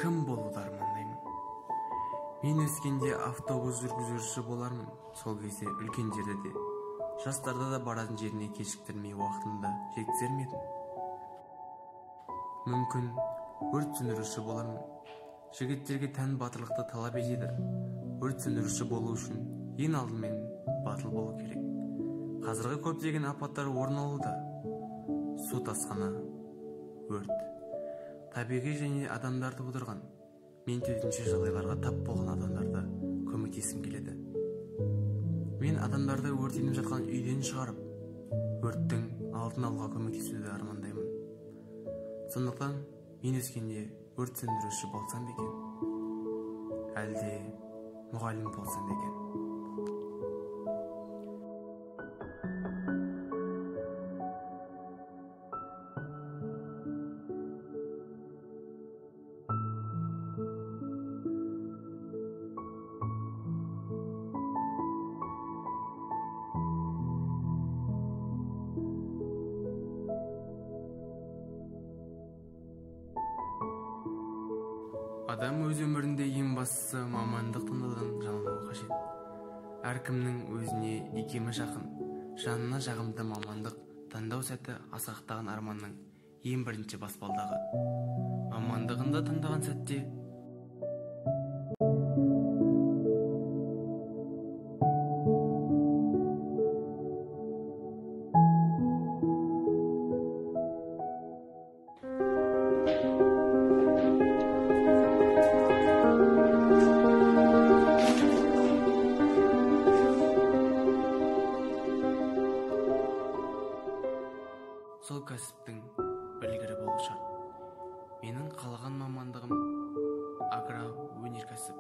кім болуды армандаймын? Мен өскенде автобус жүргізушісі болармын. Сол кезде үлкен жерде де, жастарда да баратын жеріне кешіктірмей уақытында жеткізер ме едім? Мүмкін өрт сөндіруші болармын. Жігіттерге тән батырлықты талап етеді. Өрт сөндіруші болу үшін ең алдымен батыл болу керек. Қазіргі көптеген апаттар орын алуда. Су тасқыны, өрт, табиғи және адамдарды тудырған. Мен төтенше жағдайларға тап болған адамдарды көмектескім келеді. Мен адамдарды өртеніп жатқан үйден шығарып, өрттің алдын алуға көмектесуді армандаймын. Сондықтан мен өскенде өрт сөндіруші болсам екен, әлде мұғалім болсам екен. Адам өз өмірінде ең бастысы мамандық таңдаудан жаңылмауы қажет. Әркімнің өзіне икемі жақын, жанына жағымды мамандық таңдау сәті асқақтаған арманның ең бірінші баспалдағы. Мамандығында таңдаған сәтте сол кәсіптің білгірі болу шарт. Менің қалаған мамандығым агроөнеркәсіп.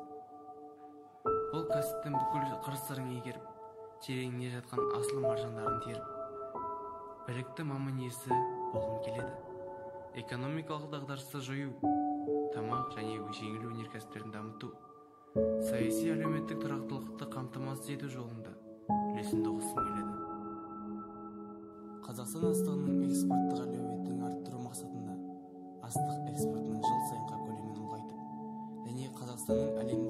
Бұл кәсіптің бүкіл қыр-сырын игеріп, тереңіне жатқан асыл маржандарын теріп, білікті маман иесі болғым келеді. Экономикалық дағдарысты жою, тамақ және жеңіл өнеркәсіптерін дамыту, саяси әлеуметтік тұрақтылықты қамтамасыз ету жолында үлесімді қосқым келеді. Қазақстан астығының экспорттық әлеуетін арттыру мақсатында астық экспортының жыл сайынғы көлемін ұлғайтып, және Қазақстанның әлемдік